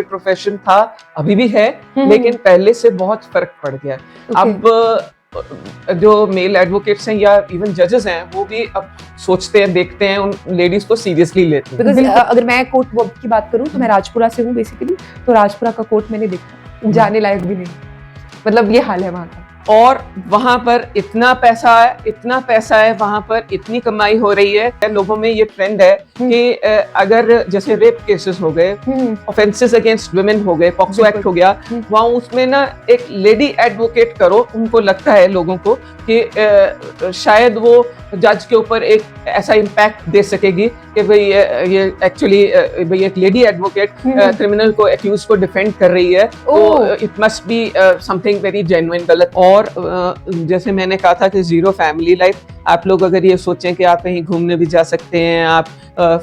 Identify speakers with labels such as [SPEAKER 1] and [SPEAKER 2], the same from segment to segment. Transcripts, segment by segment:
[SPEAKER 1] Profession था, अभी भी है, लेकिन पहले से बहुत फर्क पड़ गया है। अब जो मेल एडवोकेट्स हैं या इवन जजेस हैं, वो भी अब सोचते हैं, देखते हैं, उन लेडीज को सीरियसली लेते हैं।
[SPEAKER 2] बिकॉज अगर मैं कोर्ट वर्क की बात करूं तो मैं राजपुरा से हूं बेसिकली, तो राजपुरा का कोर्ट मैंने देखा, जाने लायक भी नहीं, मतलब ये हाल है वहां का।
[SPEAKER 1] और वहां पर इतना पैसा है, वहां पर इतनी कमाई हो रही है। लोगों में ये ट्रेंड है कि अगर जैसे रेप केसेस हो गए, ऑफेंसेस अगेंस्ट वुमेन हो गए, पॉक्सो एक्ट हो गया, वहां उसमें ना एक लेडी एडवोकेट करो, उनको लगता है लोगों को कि शायद वो जज के ऊपर एक ऐसा इम्पैक्ट दे सकेगी कि भाई ये एक्चुअली भाई एक लेडी एडवोकेट क्रिमिनल को, एक्यूज को डिफेंड कर रही है, तो it must be something very genuine गलत। और जैसे मैंने कहा था कि जीरो फैमिली लाइफ, आप लोग अगर ये सोचें कि आप कहीं घूमने भी जा सकते हैं, आप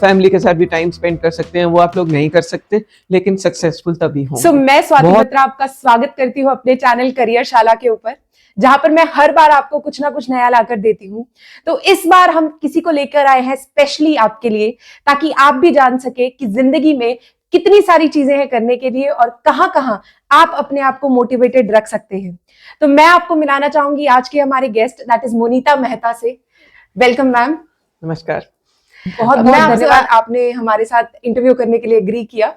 [SPEAKER 1] फैमिली के साथ भी टाइम स्पेंड कर सकते हैं, वो आप लोग नहीं कर सकते, लेकिन सक्सेसफुल तभी होंगे।
[SPEAKER 2] मैं स्वाति बत्रा आपका स्वागत करती हूँ अपने चैनल करियर शाला के ऊपर, जहां पर मैं हर बार आपको कुछ ना कुछ नया लाकर देती हूँ। तो इस बार हम किसी को लेकर आए हैं स्पेशली आपके लिए, ताकि आप भी जान सके कि जिंदगी में कितनी सारी चीजें हैं करने के लिए और कहां कहां आप अपने आप को मोटिवेटेड रख सकते हैं। तो मैं आपको मिलाना चाहूंगी आज के हमारे guest, that is Monita Mehta से। Welcome ma'am.
[SPEAKER 1] नमस्कार।
[SPEAKER 2] बहुत बहुत धन्यवाद, आपने हमारे साथ इंटरव्यू करने के लिए एग्री किया।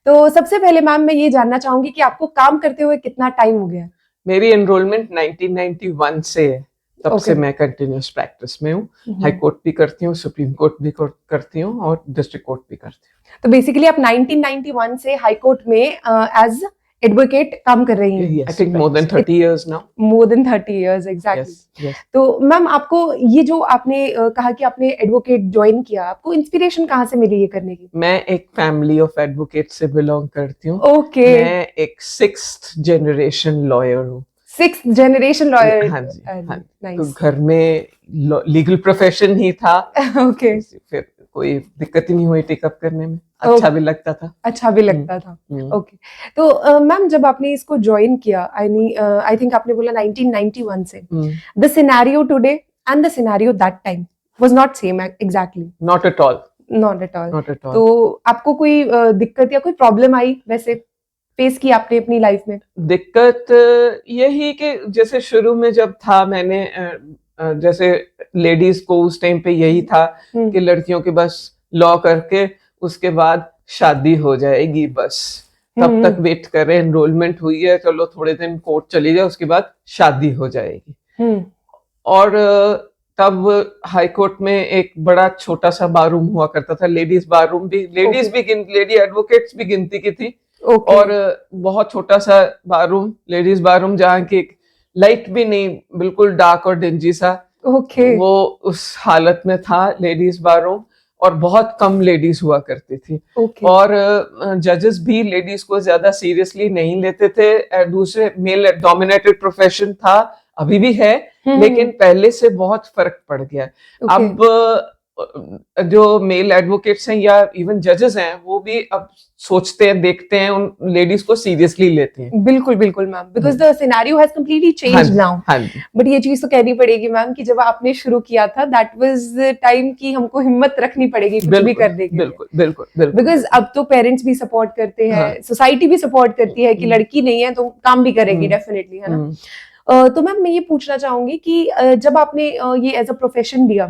[SPEAKER 2] तो सबसे पहले मैम मैं ये जानना चाहूंगी कि आपको काम करते हुए कितना टाइम हो गया?
[SPEAKER 1] मेरी एनरोलमेंट 1991 से है, तब से मैं कंटिन्यूस प्रैक्टिस में हूँ। हाई कोर्ट भी करती हूँ, सुप्रीम कोर्ट भी करती हूँ और डिस्ट्रिक्ट कोर्ट भी करती हूँ।
[SPEAKER 2] तो बेसिकली आप 1991 से हाई कोर्ट में एज एडवोकेट काम कर रही हैं।
[SPEAKER 1] I think more than 30 years now.
[SPEAKER 2] More than 30 years, exactly.
[SPEAKER 1] Yes.
[SPEAKER 2] तो मैम आपको ये जो आपने कहा कि आपने एडवोकेट ज्वाइन किया, आपको इंस्पिरेशन कहाँ से मिली ये करने की?
[SPEAKER 1] मैं एक फैमिली ऑफ एडवोकेट से बिलोंग करती हूँ।
[SPEAKER 2] ओके।
[SPEAKER 1] मैं एक 6th जनरेशन लॉयर हूँ।
[SPEAKER 2] 6th generation lawyer?
[SPEAKER 1] हाँ जी, हाँ। तो घर में लीगल प्रोफेशन ही था।
[SPEAKER 2] ओके।
[SPEAKER 1] फिर कोई दिक्कत ही नहीं हुई टेकअप करने में, अच्छा भी लगता था।
[SPEAKER 2] ओके। तो मैम जब आपने इसको ज्वाइन किया, आई थिंक आपने बोला 1991 से, the scenario today and the scenario that time was not same exactly?
[SPEAKER 1] Not at all.
[SPEAKER 2] तो आपको कोई दिक्कत या कोई प्रॉब्लम आई वैसे फेस की आपने अपनी लाइफ में?
[SPEAKER 1] दिक्कत यही कि जैसे शुरू में जब था, मैंने जैसे लेडीज को उस टाइम पे यही था कि लड़कियों के बस लॉ करके उसके बाद शादी हो जाएगी, बस तब तक वेट कर रहे, एनरोलमेंट हुई है, चलो थोड़े दिन कोर्ट चली जाए, उसके बाद शादी हो जाएगी। और तब हाई कोर्ट में एक बड़ा छोटा सा बारूम हुआ करता था, लेडीज बारूम भी, लेडी एडवोकेट्स भी गिनती की थी। और बहुत छोटा सा बारूम, लेडीज बारूम, जहाँ की लाइट भी नहीं, बिल्कुल डार्क और डिंजी सा, वो उस हालत में था लेडीज बारूम, और बहुत कम लेडीज हुआ करती थी। और जजेस भी लेडीज को ज्यादा सीरियसली नहीं लेते थे। दूसरे मेल डोमिनेटेड प्रोफेशन था, अभी भी है, लेकिन पहले से बहुत फर्क पड़ गया। अब जो मेल एडवोकेट्स हैं या इवन जजेस हैं, वो भी अब सोचते हैं, देखते हैं, उन लेडीज को सीरियसली लेते हैं।
[SPEAKER 2] बिल्कुल ma'am, because the scenario has completely changed now. But ये चीज तो कहनी पड़ेगी मैम कि जब आपने शुरू किया था, दैट वाज द टाइम कि हमको हिम्मत रखनी पड़ेगी कुछ भी करने की।
[SPEAKER 1] बिल्कुल।
[SPEAKER 2] बिकॉज अब तो पेरेंट्स भी सपोर्ट करते हैं, सोसाइटी भी सपोर्ट करती है कि लड़की नहीं है तो काम भी करेगी डेफिनेटली, है ना? तो मैम मैं ये पूछना चाहूंगी कि जब आपने ये एज अ प्रोफेशन लिया,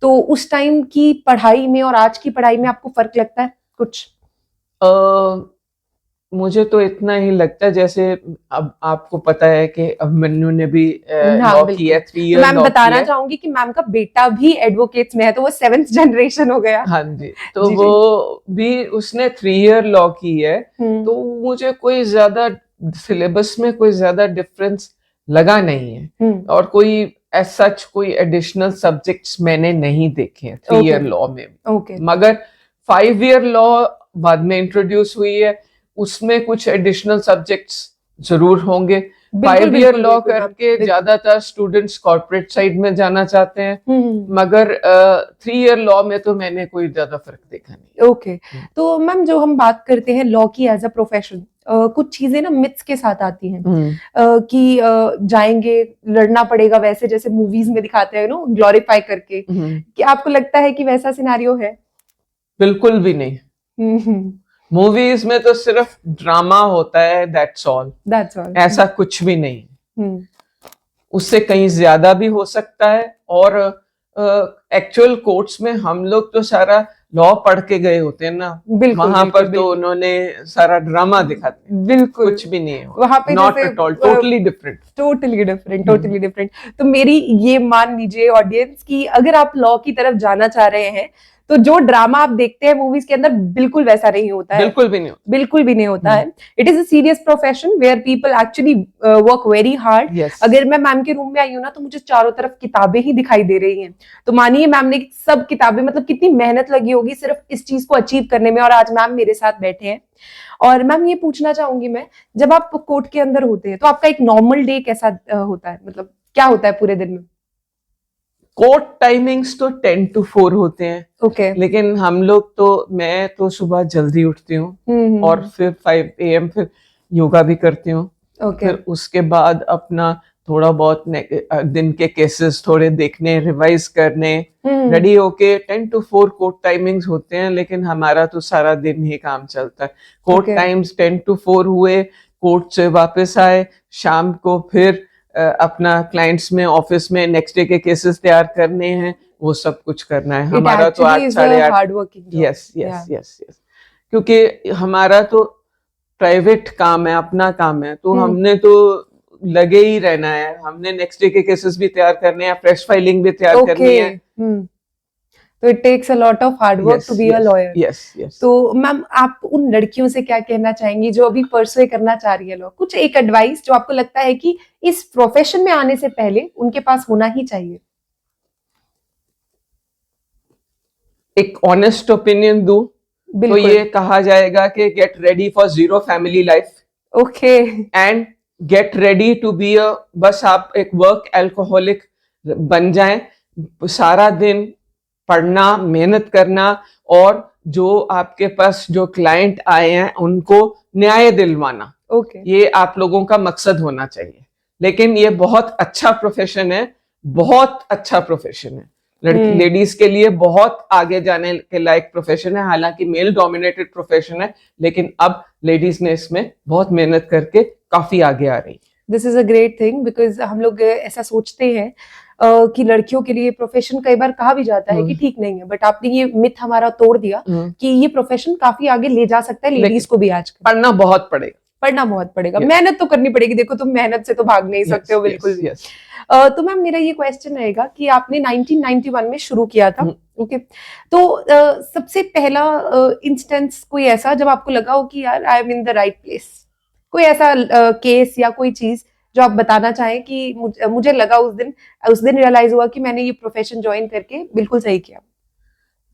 [SPEAKER 2] तो उस टाइम की पढ़ाई में और आज की पढ़ाई में आपको फर्क लगता है कुछ?
[SPEAKER 1] मुझे तो इतना ही लगता है, जैसे अब आपको पता है कि अब मन्नू ने भी लॉ किया, 3 ईयर।
[SPEAKER 2] मैम बताना चाहूंगी कि मैम का बेटा भी एडवोकेट्स में है, तो वो 7th जनरेशन हो गया।
[SPEAKER 1] हाँ जी, तो वो भी उसने 3 ईयर लॉ की है। तो मुझे कोई ज्यादा सिलेबस में कोई ज्यादा डिफरेंस लगा नहीं है, और कोई एज सच कोई एडिशनल सब्जेक्ट्स मैंने नहीं देखे हैं 3 ईयर लॉ में। मगर 5 ईयर लॉ बाद में इंट्रोड्यूस हुई है, उसमें कुछ एडिशनल सब्जेक्ट्स जरूर होंगे। 5 ईयर लॉ करके ज्यादातर स्टूडेंट्स कॉर्पोरेट साइड में जाना चाहते हैं, मगर 3 ईयर लॉ में तो मैंने कोई ज्यादा फर्क देखा नहीं।
[SPEAKER 2] तो मैम जो हम बात करते हैं लॉ की एज अ प्रोफेशन, कुछ चीजें ना मिथ्स के साथ आती हैं कि जाएंगे, लड़ना पड़ेगा, वैसे जैसे मूवीज में दिखाते हैं नो, ग्लोरीफाई करके। क्या आपको लगता है कि वैसा सिनेरियो है?
[SPEAKER 1] बिल्कुल भी नहीं। मूवीज में तो सिर्फ ड्रामा होता है, दैट्स ऑल, ऐसा कुछ भी नहीं। उससे कहीं ज्यादा भी हो सकता है। और एक्चुअल कोर्ट्स में हम लोग तो सारा लॉ पढ़ के गए होते हैं ना, वहां पर तो उन्होंने सारा ड्रामा दिखाते हैं। बिल्कुल कुछ भी नहीं है वहां पे, not at all, totally
[SPEAKER 2] different. तो मेरी ये मान लीजिए ऑडियंस की, अगर आप लॉ की तरफ जाना चाह रहे हैं तो जो ड्रामा आप देखते हैं मूवीज के अंदर बिल्कुल वैसा नहीं होता है, बिल्कुल भी नहीं होता है। It is a serious profession where people actually work very hard. अगर मैं मैम के रूम में आई हूँ ना तो मुझे चारों तरफ किताबें ही दिखाई दे रही हैं, तो मानिए मैम ने सब किताबें, मतलब कितनी मेहनत लगी होगी सिर्फ इस चीज को अचीव करने में, और आज मैम मेरे साथ बैठे हैं। और मैम ये पूछना चाहूंगी मैं, जब आप कोर्ट के अंदर होते हैं तो आपका एक नॉर्मल डे कैसा होता है, मतलब क्या होता है पूरे दिन में?
[SPEAKER 1] कोर्ट टाइमिंग्स तो 10 to 4 होते हैं। लेकिन हम लोग तो, मैं तो सुबह जल्दी उठती हूँ और फिर 5 AM फिर योगा भी करती हूँ। फिर उसके बाद अपना थोड़ा बहुत दिन के केसेस थोड़े देखने, रिवाइज करने, रेडी होके 10 to 4 कोर्ट टाइमिंग्स होते हैं। लेकिन हमारा तो सारा दिन ही काम चलता है। कोर्ट टाइम्स 10 to 4 हुए, कोर्ट से वापस आए, शाम को फिर अपना क्लाइंट्स में, ऑफिस में नेक्स्ट डे के केसेस तैयार करने हैं, वो सब कुछ करना है। हमारा तो 8 साढ़े 8। यस, क्योंकि हमारा तो प्राइवेट काम है, अपना काम है, तो हमने तो लगे ही रहना है। हमने नेक्स्ट डे के केसेस भी तैयार करने हैं, फ्रेश फाइलिंग भी तैयार करनी है।
[SPEAKER 2] तो it takes a lot of hard work to be a lawyer.
[SPEAKER 1] Yes.
[SPEAKER 2] तो मैम आप उन लड़कियों से क्या कहना चाहेंगी जो अभी परसुए करना चाह रही है लॉ? कुछ एक एडवाइस जो आपको लगता है कि इस प्रोफेशन में आने से पहले उनके पास होना ही चाहिए।
[SPEAKER 1] एक ऑनेस्ट ओपिनियन दूं तो ये कहा जाएगा कि get ready for zero family life. And get ready to be a, बस आप एक वर्क एल्कोहलिक बन जाएं, सारा दिन पढ़ना, मेहनत करना, और जो आपके पास जो क्लाइंट आए हैं उनको न्याय दिलवाना। ये आप लोगों का मकसद होना चाहिए। लेकिन ये बहुत अच्छा प्रोफेशन है, बहुत अच्छा प्रोफेशन है। लेडीज के लिए बहुत आगे जाने के लायक प्रोफेशन है। हालांकि मेल डोमिनेटेड प्रोफेशन है, लेकिन अब लेडीज ने इसमें बहुत मेहनत करके काफी आगे आ रही।
[SPEAKER 2] This is a great thing, because हम लोग ऐसा सोचते हैं कि लड़कियों के लिए प्रोफेशन, कई बार कहा भी जाता है कि ठीक नहीं है, बट आपने ये मिथ हमारा तोड़ दिया कि ये प्रोफेशन काफी आगे ले जा सकता है लेडीज को भी। आज
[SPEAKER 1] पढ़ना बहुत पड़ेगा,
[SPEAKER 2] मेहनत तो करनी पड़ेगी। देखो तुम मेहनत से तो भाग नहीं सकते हो बिल्कुल भी। तो मैम मेरा ये क्वेश्चन रहेगा कि आपने 1991 में शुरू किया था, ओके, तो सबसे पहला इंस्टेंस कोई ऐसा जब आपको लगा हो कि यार I am in the right place, कोई ऐसा केस या कोई चीज जो आप बताना चाहें कि मुझे लगा उस दिन रियलाइज हुआ कि मैंने ये प्रोफेशन ज्वाइन करके बिल्कुल सही किया?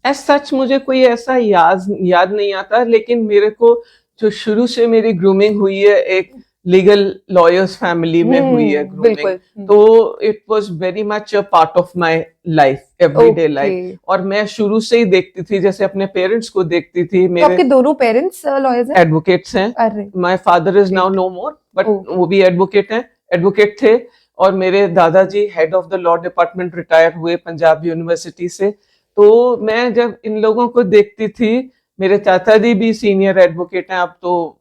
[SPEAKER 1] एज सच मुझे कोई ऐसा याद नहीं आता, लेकिन मेरे को जो शुरू से मेरी ग्रूमिंग हुई है, एक लीगल लॉयर्स फैमिली में हुई है ग्रूमिंग, तो it was very much a part of my life, everyday life. और मैं शुरू से ही देखती थी, जैसे अपने पेरेंट्स को देखती थी।
[SPEAKER 2] मेरे तो आपके दोनों पेरेंट्स लॉयर्स हैं?
[SPEAKER 1] एडवोकेट्स हैं। My father is now no more, but वो भी एडवोकेट थे। और मेरे दादाजी head of the law department retire हुए पंजाब यूनिवर्सिटी से। तो मैं जब इन लोगों को देखती थी, मेरे चाचा जी भी सीनियर एडवोकेट हैं, अब तो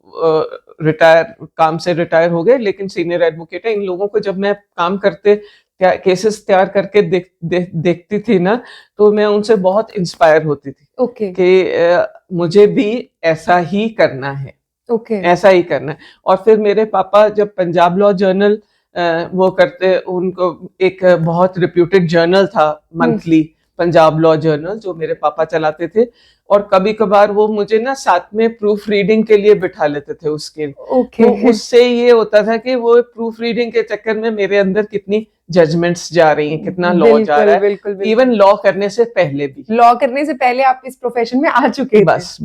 [SPEAKER 1] काम से रिटायर हो गए, लेकिन सीनियर एडवोकेट हैं। इन लोगों को जब मैं काम करते केसेस तैयार करके देखती थी ना, तो मैं उनसे बहुत इंस्पायर होती थी कि मुझे भी ऐसा ही करना है, ऐसा ही करना है। और फिर मेरे पापा जब पंजाब लॉ जर्नल वो करते, उनको एक बहुत रिप्यूटेड जर्नल था मंथली, पंजाब लॉ जर्नल, जो मेरे पापा चलाते थे। और कभी कभार वो मुझे ना साथ में प्रूफ रीडिंग के लिए बिठा लेते थे उसके। तो उससे ये होता था कि वो प्रूफ रीडिंग के चक्कर में मेरे अंदर कितनी जजमेंट्स जा रही हैं, कितना लॉ जा रहा है। इवन लॉ करने से पहले आप इस प्रोफेशन में आ चुके थे। बस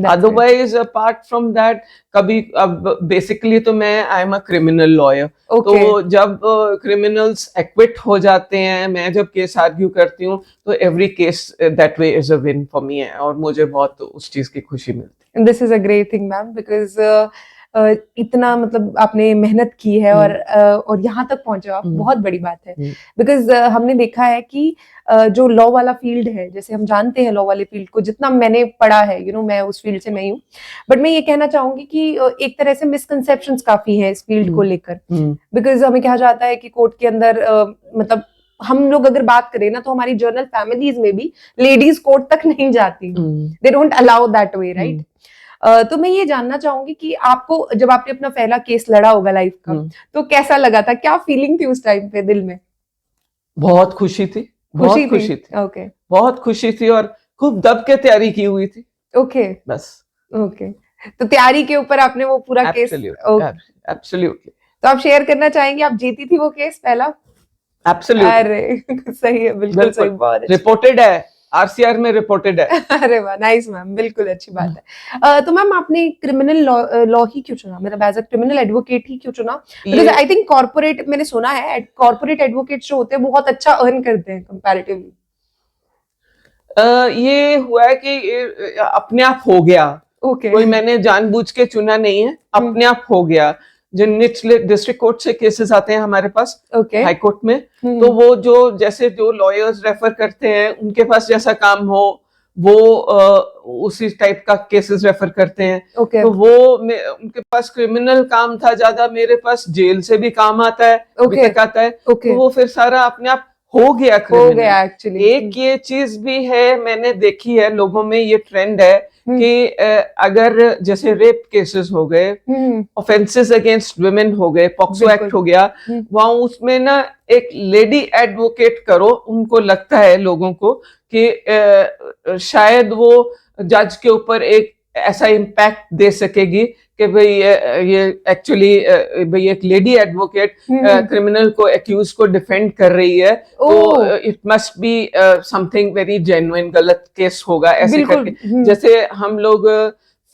[SPEAKER 1] अदरवाइज अपार्ट फ्रॉम दैट, कभी, अब बेसिकली तो मैं I am a criminal lawyer. तो जब क्रिमिनल्स एक्विट हो जाते हैं, मैं जब केस आर्ग्यू करती हूँ, तो every case that way is a win for me, और मुझे बहुत उस चीज की खुशी मिलती है।
[SPEAKER 2] This is a great thing ma'am, because इतना मतलब आपने मेहनत की है और यहाँ तक पहुंचे आप, बहुत बड़ी बात है। बिकॉज हमने देखा है कि जो लॉ वाला फील्ड है, जैसे हम जानते हैं लॉ वाले फील्ड को, जितना मैंने पढ़ा है, मैं उस फील्ड से नहीं हूँ, बट मैं ये कहना चाहूंगी कि एक तरह से मिसकंसेप्शंस काफी है इस फील्ड को लेकर। बिकॉज हमें कहा जाता है कि कोर्ट के अंदर मतलब हम लोग अगर बात करें ना, तो हमारी जर्नल फैमिलीज में भी लेडीज कोर्ट तक नहीं जाती, they don't allow that way, right? तो मैं ये जानना चाहूंगी कि आपको जब आपने अपना पहला केस लड़ा होगा लाइफ का, तो कैसा लगा था, क्या फीलिंग थी उस टाइम पे दिल में?
[SPEAKER 1] बहुत खुशी थी, बहुत खुशी थी,
[SPEAKER 2] ओके,
[SPEAKER 1] बहुत खुशी थी, और खूब दब के तैयारी की हुई थी।
[SPEAKER 2] ओके,
[SPEAKER 1] बस
[SPEAKER 2] ओके। तो तैयारी के ऊपर आपने वो पूरा केस,
[SPEAKER 1] एब्सोल्युटली।
[SPEAKER 2] तो आप शेयर करना चाहेंगे, आप जीती थी वो केस पहला?
[SPEAKER 1] एब्सोल्युटली।
[SPEAKER 2] अरे सही है, बिल्कुल सही, बहुत
[SPEAKER 1] रिपोर्टेड है, आरसीआर में रिपोर्टेड है।
[SPEAKER 2] अरे वाह, नाइस मैम, बिल्कुल अच्छी बात है। तो मैम आपने क्रिमिनल लॉ ही क्यों चुना, मतलब एज अ क्रिमिनल एडवोकेट ही क्यों चुना? बिकॉज आई थिंक कॉर्पोरेट, मैंने सुना है कॉर्पोरेट एडवोकेट जो होते हैं बहुत अच्छा अर्न करते हैं कंपैरेटिवली।
[SPEAKER 1] ये हुआ है कि अपने आप हो गया। कोई मैंने जानबूझ के चुना नहीं है, अपने आप हो गया। जो निचले डिस्ट्रिक्ट कोर्ट से केसेस आते हैं हमारे पास, हाई कोर्ट में, तो वो जो लॉयर्स रेफर करते हैं, उनके पास जैसा काम हो वो उसी टाइप का केसेस रेफर करते हैं। तो वो उनके पास क्रिमिनल काम था ज्यादा, मेरे पास जेल से भी काम आता है, आता है। तो वो फिर सारा अपने आप हो गया एक्चुअली। एक ये चीज भी है, मैंने देखी है लोगों में, ये ट्रेंड है कि अगर जैसे रेप केसेस हो गए, ऑफेंसेस अगेंस्ट वुमेन हो गए, पॉक्सो एक्ट हो गया, वहां उसमें ना एक लेडी एडवोकेट करो, उनको लगता है लोगों को कि शायद वो जज के ऊपर एक ऐसा इम्पैक्ट दे सकेगी कि भाई ये एक्चुअली भाई एक लेडी एडवोकेट क्रिमिनल को, एक्यूज को डिफेंड कर रही है, तो it must be something very genuine, गलत केस होगा ऐसे करके। जैसे हम लोग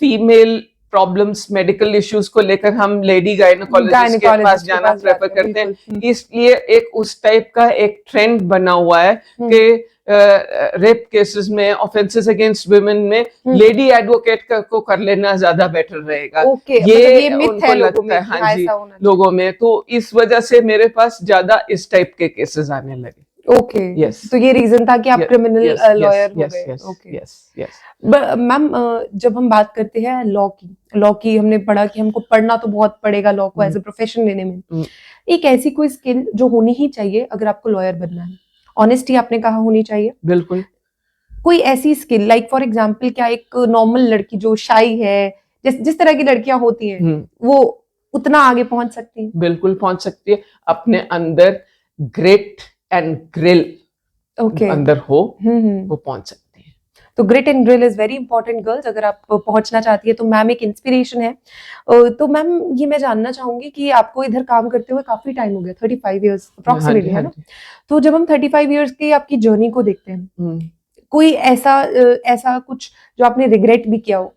[SPEAKER 1] फीमेल प्रॉब्लम्स, मेडिकल इश्यूज को लेकर हम लेडी गायनोकोलॉजिस्ट के पास जाना प्रेफर करते हैं, इसलिए एक उस टाइप का एक ट्रेंड बना हुआ है कि रेप केसेस में, ऑफेंसेस अगेंस्ट वुमेन में लेडी एडवोकेट को कर लेना ज्यादा बेटर रहेगा। ये उनको लगता है, हाँ जी, लोगों में। तो इस वजह से मेरे पास ज्यादा इस टाइप के केसेस आने लगे।
[SPEAKER 2] यस, तो ये रीजन था कि आप क्रिमिनल लॉयर हो गए। मैम जब हम बात करते हैं लॉ की हमने पढ़ा कि हमको पढ़ना तो बहुत पड़ेगा लॉ को एज ए प्रोफेशन लेने में। एक ऐसी कोई स्किल जो होनी ही चाहिए अगर आपको लॉयर बनना है? ऑनेस्टी आपने कहा होनी चाहिए, बिल्कुल। कोई ऐसी स्किल, लाइक फॉर एग्जांपल, क्या एक नॉर्मल लड़की जो शाई है, जिस तरह की लड़कियां होती हैं, वो उतना आगे पहुंच सकती है? बिल्कुल पहुंच सकती है। अपने अंदर ग्रेट एंड ग्रिल अंदर हो, वो पहुंच सकती है। तो grit and grill is very important girls, अगर आप पहुंचना चाहती है तो मैम एक इंस्पिरेशन है। तो मैम ये मैं जानना चाहूंगी कि आपको इधर काम करते हुए काफी टाइम हो गया, 35 इयर्स अप्रोक्सीमेटली, है ना? तो जब हम 35 इयर्स की आपकी जर्नी को देखते हैं, कोई ऐसा कुछ जो आपने रिग्रेट भी किया हो?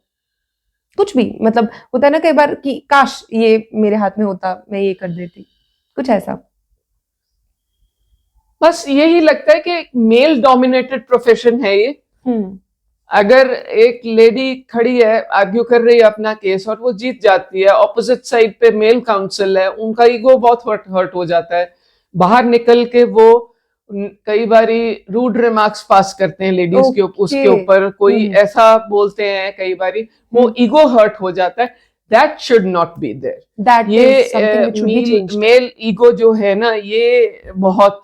[SPEAKER 2] कुछ भी, मतलब होता है ना कई बार कि काश ये मेरे हाथ में होता, मैं ये कर देती, कुछ ऐसा? बस यही लगता है कि मेल डोमिनेटेड प्रोफेशन है ये। अगर एक लेडी खड़ी है, आर्ग्यू कर रही है अपना केस, और वो जीत जाती है, ऑपोजिट साइड पे मेल काउंसिल है, उनका ईगो बहुत हर्ट हो जाता है। बाहर निकल के वो कई बारी रूड रिमार्क्स पास करते हैं लेडीज के उसके ऊपर, कोई ऐसा बोलते हैं, कई बारी वो ईगो हर्ट हो जाता है। That should not be there. ये मेल ईगो जो है ना, ये बहुत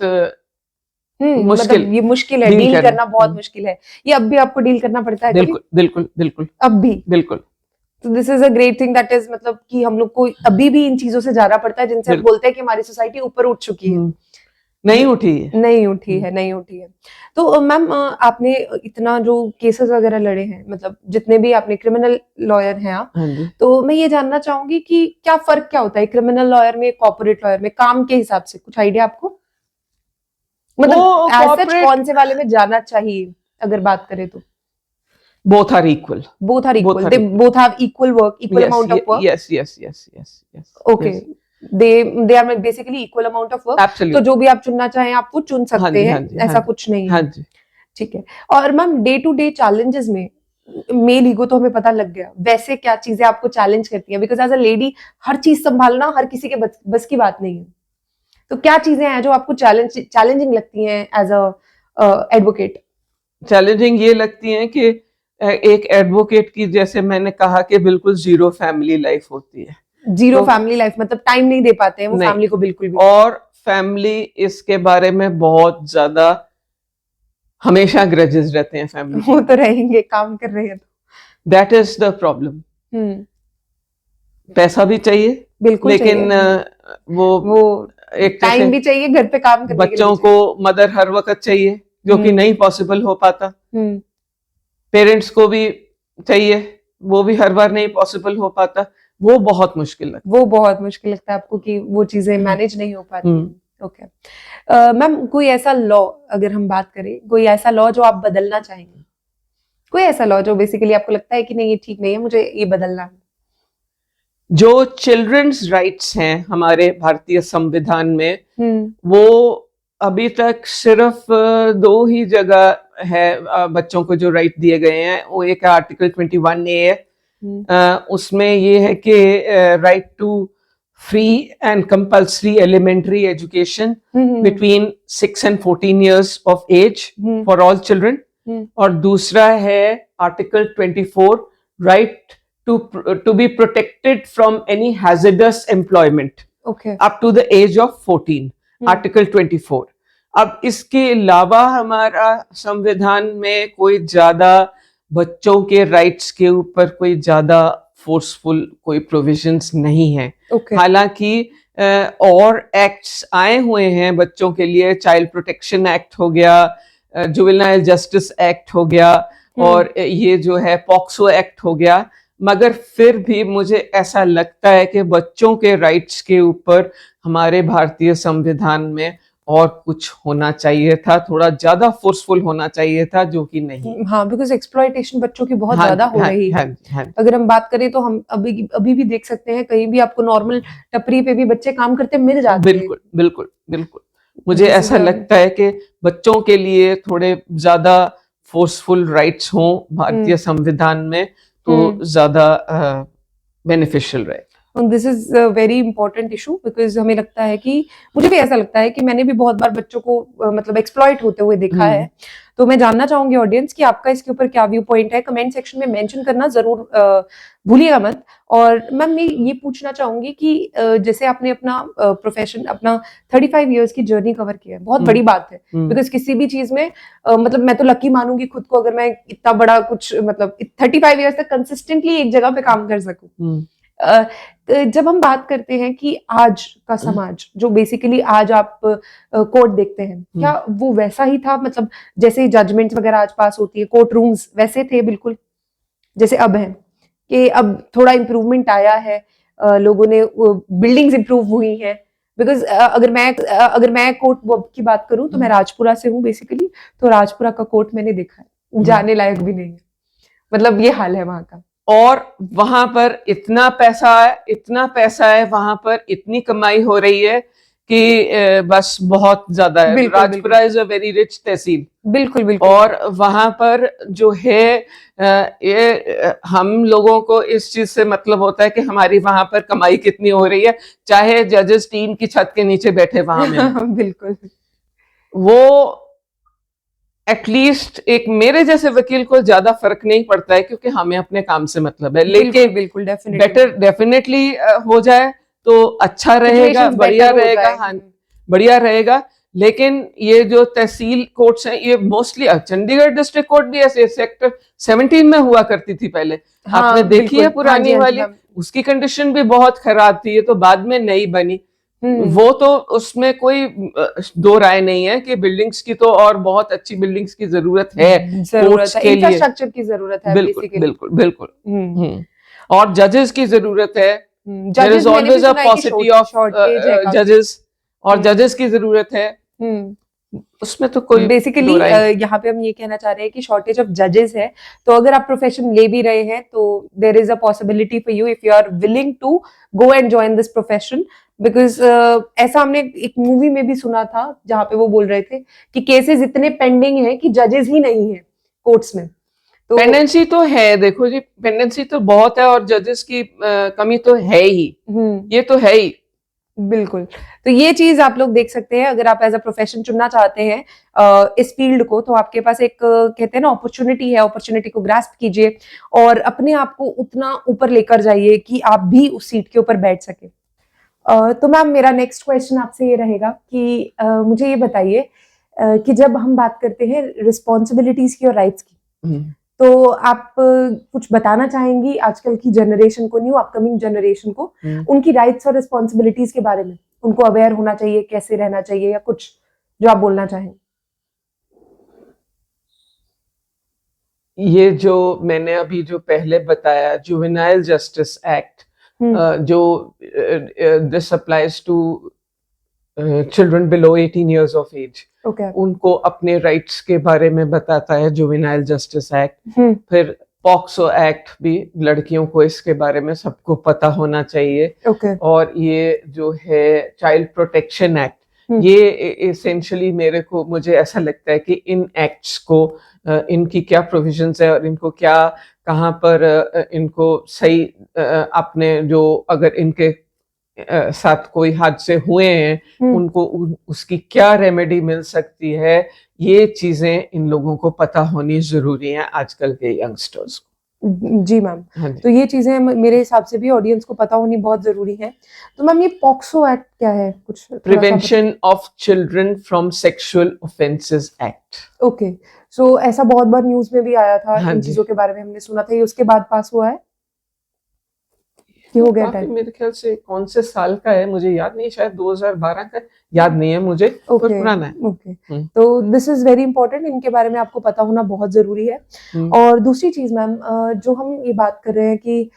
[SPEAKER 2] मुश्किल, मतलब ये मुश्किल है, डील करना बहुत मुश्किल है। ये अब भी आपको डील करना पड़ता है? बिल्कुल बिल्कुल बिल्कुल, अब भी बिल्कुल। तो this is a great thing, that is मतलब कि हम लोग को अभी भी इन चीजों से जाना पड़ता है जिनसे हम बोलते हैं कि हमारी सोसाइटी ऊपर उठ चुकी है। नहीं उठी है। तो मैम आपने इतना जो केसेस वगैरह लड़े हैं, मतलब जितने भी आपने क्रिमिनल लॉयर हैं आप, तो मैं ये जानना चाहूंगी कि क्या फर्क क्या होता है क्रिमिनल लॉयर में, कॉर्पोरेट लॉयर में, काम के हिसाब से कुछ आइडिया आपको? मतलब एज सच कौन से वाले में जाना चाहिए अगर बात करें तो? Both are equal. They both have equal work, equal amount of work. Yes. Okay. They are basically equal amount of work. Absolutely. तो जो भी आप चुनना चाहें आप वो चुन सकते हैं, ऐसा कुछ नहीं है। ठीक है। और ma'am day to day challenges में मेल ईगो तो हमें पता लग गया, वैसे क्या चीजें आपको चैलेंज करती हैं? बिकॉज एज अ लेडी हर चीज संभालना हर किसी के बस की बात नहीं है। तो क्या चीजें हैं जो आपको चैलेंजिंग लगती हैं एज अ एडवोकेट?
[SPEAKER 1] चैलेंजिंग ये लगती हैं कि एक एडवोकेट की, जैसे मैंने कहा कि बिल्कुल जीरो फैमिली लाइफ होती है।
[SPEAKER 2] जीरो
[SPEAKER 1] तो
[SPEAKER 2] फैमिली लाइफ मतलब टाइम नहीं दे पाते हैं वो
[SPEAKER 1] नहीं,
[SPEAKER 2] फैमिली को बिल्कुल भी।
[SPEAKER 1] और फैमिली इसके बारे में बहुत ज्यादा हमेशा ग्रजेस रहते हैं फैमिली
[SPEAKER 2] वो
[SPEAKER 1] के।
[SPEAKER 2] तो रहेंगे, काम कर रहे हैं तो।
[SPEAKER 1] That is the problem. पैसा भी चाहिए,
[SPEAKER 2] बिल्कुल
[SPEAKER 1] लेकिन
[SPEAKER 2] चाहिए।
[SPEAKER 1] वो एक
[SPEAKER 2] टाइम
[SPEAKER 1] जैसे
[SPEAKER 2] भी चाहिए, घर पे काम करने के लिए
[SPEAKER 1] बच्चों
[SPEAKER 2] भी
[SPEAKER 1] को मदर हर वक्त चाहिए, जो कि नहीं पॉसिबल हो पाता।
[SPEAKER 2] चाहिए।
[SPEAKER 1] पेरेंट्स को भी चाहिए, वो भी हर बार नहीं पॉसिबल हो पाता। वो बहुत मुश्किल लगता
[SPEAKER 2] वो बहुत मुश्किल लगता है आपको कि वो चीजें मैनेज नहीं हो पाती। ओके मैम, कोई ऐसा लॉ, अगर हम बात करें, कोई ऐसा लॉ जो आप बदलना चाहेंगे? कोई ऐसा लॉ जो बेसिकली आपको लगता है कि नहीं ये ठीक नहीं है, मुझे ये बदलना है?
[SPEAKER 1] जो चिल्ड्रंस राइट्स हैं हमारे भारतीय संविधान में, वो अभी तक सिर्फ दो ही जगह है बच्चों को जो राइट दिए गए हैं। वो एक आर्टिकल 21A है, उसमें ये है कि right to free and compulsory elementary education between 6 and 14 years of age for all children. और दूसरा है article 24, right to be protected from any hazardous employment up to the age of 14, article 24। अब इसके अलावा हमारा संविधान में कोई ज्यादा बच्चों के राइट्स के ऊपर कोई ज्यादा फोर्सफुल कोई प्रोविजंस नहीं है। हालांकि और एक्ट्स आए हुए हैं बच्चों के लिए, चाइल्ड प्रोटेक्शन एक्ट हो गया, जुवेनाइल जस्टिस एक्ट हो गया, और ये जो है पॉक्सो एक्ट हो गया। मगर फिर भी मुझे ऐसा लगता है कि बच्चों के राइट्स के ऊपर हमारे भारतीय संविधान में और कुछ होना चाहिए था, थोड़ा ज्यादा फोर्सफुल होना चाहिए था, जो कि नहीं।
[SPEAKER 2] हाँ, बिकॉज एक्सप्लॉयटेशन बच्चों की बहुत ज्यादा हो रही है। अगर हम बात करें तो हम अभी भी देख सकते हैं, कहीं भी आपको नॉर्मल टपरी पे भी बच्चे काम करते मिल जाते हैं।
[SPEAKER 1] बिल्कुल बिल्कुल बिल्कुल। मुझे ऐसा लगता है कि बच्चों के लिए थोड़े ज्यादा फोर्सफुल राइट्स हों भारतीय संविधान में तो ज्यादा बेनिफिशियल रहे।
[SPEAKER 2] This is a very important issue, because हमें लगता है कि, मुझे भी ऐसा लगता है कि मैंने भी बहुत बार बच्चों को मतलब एक्सप्लॉइट होते हुए देखा है। तो मैं जानना चाहूंगी ऑडियंस कि आपका इसके ऊपर क्या व्यू पॉइंट है। कमेंट सेक्शन में मेंशन करना जरूर भूलिएगा मत। और मैम मैं ये पूछना चाहूंगी कि जैसे आपने अपना प्रोफेशन, अपना 35 इयर्स की जर्नी कवर किया है, बहुत बड़ी बात है। बिकॉज किसी भी चीज में मतलब मैं तो लकी मानूंगी खुद को अगर मैं इतना बड़ा कुछ मतलब 35 इयर्स तक कंसिस्टेंटली एक जगह पे काम कर सकूं। जब हम बात करते हैं कि आज का समाज जो बेसिकली आज आप कोर्ट देखते हैं, क्या वो वैसा ही था? मतलब जैसे जजमेंट्स वगैरह आज पास होती है, कोर्ट रूम्स वैसे थे बिल्कुल जैसे अब है, कि अब थोड़ा इम्प्रूवमेंट आया है, लोगों ने बिल्डिंग्स इम्प्रूव हुई हैं? बिकॉज अगर मैं कोर्ट की बात करूं तो मैं राजपुरा से हूँ बेसिकली, तो राजपुरा का कोर्ट मैंने देखा है, जाने लायक भी नहीं है। मतलब ये हाल है वहां का।
[SPEAKER 1] और वहां पर इतना पैसा है, वहां पर इतनी कमाई हो रही है कि बस बहुत ज्यादा है। Rajpura is a very rich tehsil.
[SPEAKER 2] बिल्कुल बिल्कुल।
[SPEAKER 1] और वहां पर जो है ये हम लोगों को इस चीज से मतलब होता है कि हमारी वहां पर कमाई कितनी हो रही है, चाहे जजेस टीन की छत के नीचे बैठे वहां में।
[SPEAKER 2] बिल्कुल।
[SPEAKER 1] वो एटलीस्ट एक मेरे जैसे वकील को ज्यादा फर्क नहीं पड़ता है, क्योंकि हमें अपने काम से मतलब है। लेकिन
[SPEAKER 2] बिल्कुल
[SPEAKER 1] बेटर डेफिनेटली हो जाए तो अच्छा रहेगा, बढ़िया रहेगा। हाँ, बढ़िया रहेगा। लेकिन ये जो तहसील कोर्ट्स हैं, ये मोस्टली चंडीगढ़ डिस्ट्रिक्ट कोर्ट भी ऐसे सेक्टर 17 में हुआ करती थी पहले। हाँ, आपने देखी है पुरानी वाली, उसकी कंडीशन भी बहुत खराब थी। ये तो बाद में नई बनी। वो तो उसमें कोई दो राय नहीं है कि बिल्डिंग्स की तो और बहुत अच्छी बिल्डिंग्स की जरूरत है, कोर्ट्स के लिए
[SPEAKER 2] इंफ्रास्ट्रक्चर की जरूरत है।
[SPEAKER 1] बिल्कुल बिल्कुल बिल्कुल। और जजेस की जरूरत है। There is always a possibility of जजेस, और जजेस की जरूरत है। उसमें तो कोई
[SPEAKER 2] बेसिकली यहाँ पे हम ये कहना चाह रहे हैं कि शॉर्टेज ऑफ जजेस है। तो अगर आप प्रोफेशन ले भी रहे हैं तो there is a possibility for you if you are willing to go and join this profession. Because ऐसा हमने एक मूवी में भी सुना था जहां पे वो बोल रहे थे कि केसेस इतने पेंडिंग हैं कि जजेस ही नहीं है कोर्ट्स में। तो
[SPEAKER 1] पेंडेंसी तो है, देखो जी, पेंडेंसी तो बहुत है और जजेस की कमी तो है ही, ये तो है ही।
[SPEAKER 2] बिल्कुल। तो ये चीज आप लोग देख सकते हैं, अगर आप एज अ प्रोफेशन चुनना चाहते हैं इस फील्ड को, तो आपके पास एक कहते हैं ना अपॉर्चुनिटी है, अपॉर्चुनिटी को ग्रास्प कीजिए और अपने आप को उतना ऊपर लेकर जाइए कि आप भी उस सीट के ऊपर बैठ सके। तो मैम मेरा नेक्स्ट क्वेश्चन आपसे ये रहेगा कि मुझे ये बताइए कि जब हम बात करते हैं रिस्पॉन्सिबिलिटीज की और राइट्स की, तो आप कुछ बताना चाहेंगी आजकल की जनरेशन को, न्यू अपकमिंग जनरेशन को, उनकी राइट्स और रिस्पॉन्सिबिलिटीज के बारे में, उनको अवेयर होना चाहिए, कैसे रहना चाहिए, या कुछ जो आप बोलना चाहें?
[SPEAKER 1] ये जो मैंने अभी जो पहले बताया, जुवेनाइल जस्टिस एक्ट, जो this applies to children below 18 years of age, उनको अपने राइट्स के बारे में बताता है जुवेनाइल जस्टिस एक्ट। फिर पॉक्सो एक्ट भी, लड़कियों को इसके बारे में सबको पता होना चाहिए। और ये जो है चाइल्ड प्रोटेक्शन एक्ट, ये एसेंशियली मुझे ऐसा लगता है कि इन एक्ट्स को इनकी क्या प्रोविजंस है और इनको क्या, कहाँ पर इनको सही अपने जो, अगर इनके साथ कोई हादसे हुए हैं उनको उसकी क्या रेमेडी मिल सकती है, ये चीजें इन लोगों को पता होनी जरूरी है आजकल के यंगस्टर्स को।
[SPEAKER 2] जी मैम, तो ये चीजें मेरे हिसाब से भी ऑडियंस को पता होनी बहुत जरूरी है। तो मैम ये पॉक्सो एक्ट क्या है, कुछ?
[SPEAKER 1] Prevention of children from sexual offences act.
[SPEAKER 2] Okay, so ऐसा बहुत बार न्यूज में भी आया था, इन चीजों के बारे में हमने सुना था। ये उसके बाद पास हुआ है कि हो गया टाइम?
[SPEAKER 1] मेरे ख्याल से कौन से साल का है मुझे याद नहीं, शायद 2012 का, याद नहीं है मुझे, पर पुराना है।
[SPEAKER 2] तो दिस इज वेरी इंपॉर्टेंट, इनके बारे में आपको पता होना बहुत जरूरी है। और दूसरी चीज मैम, जो हम ये बात कर रहे हैं कि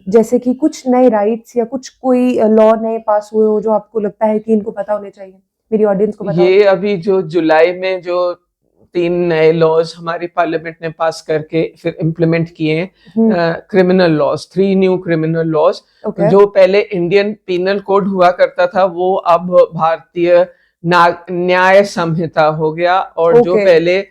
[SPEAKER 2] जैसे कि कुछ नए राइट्स या कुछ कोई लॉ नए पास हुए हो जो आपको लगता है कि इनको पता होने चाहिए, मेरी ऑडियंस को पता
[SPEAKER 1] ये अभी जो जुलाई में जो 3 नए लॉज हमारी पार्लियामेंट ने पास करके फिर इम्प्लीमेंट किए हैं, criminal laws, 3 new criminal laws. जो पहले इंडियन पीनल कोड हुआ करता था वो अब भारतीय न्याय संहिता हो गया, और जो पहले